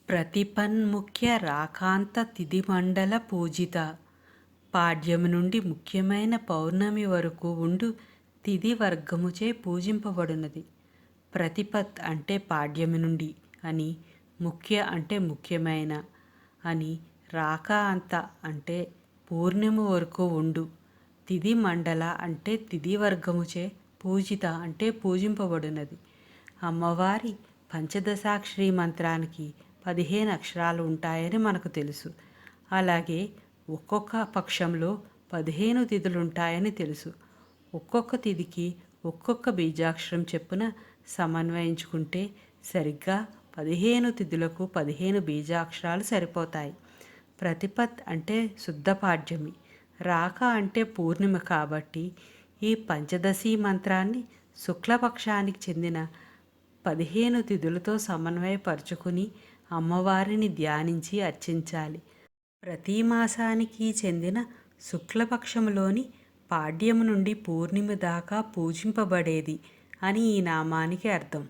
ప్రతిపన్ముఖ్య రాకాంత తిథిమండల పూజిత. పాడ్యము నుండి ముఖ్యమైన పౌర్ణమి వరకు ఉండు తిథి వర్గముచే పూజింపబడినది. ప్రతిపత్ అంటే పాడ్యమి నుండి అని, ముఖ్య అంటే ముఖ్యమైన అని, రాకాంత అంటే పూర్ణిమ వరకు ఉండు, తిథి మండల అంటే తిథి వర్గముచే పూజిత అంటే పూజింపబడినది. అమ్మవారి పంచదశాక్షరి మంత్రానికి 15 అక్షరాలు ఉంటాయని మనకు తెలుసు. అలాగే ఒక్కొక్క పక్షంలో 15 తిథులు ఉంటాయని తెలుసు. ఒక్కొక్క తిథికి ఒక్కొక్క బీజాక్షరం చెప్పున సమన్వయించుకుంటే సరిగ్గా 15 తిథులకు 15 బీజాక్షరాలు సరిపోతాయి. ప్రతిపత్ అంటే శుద్ధ పాడ్యమి, రాక అంటే పూర్ణిమ కాబట్టి ఈ పంచదశి మంత్రాన్ని శుక్లపక్షానికి చెందిన 15 తిథులతో సమన్వయపరుచుకుని అమ్మవారిని ధ్యానించి అర్చించాలి. ప్రతి మాసానికి చెందిన శుక్లపక్షములోని పాడ్యము నుండి పూర్ణిమ దాకా పూజింపబడేది అని ఈ నామానికి అర్థం.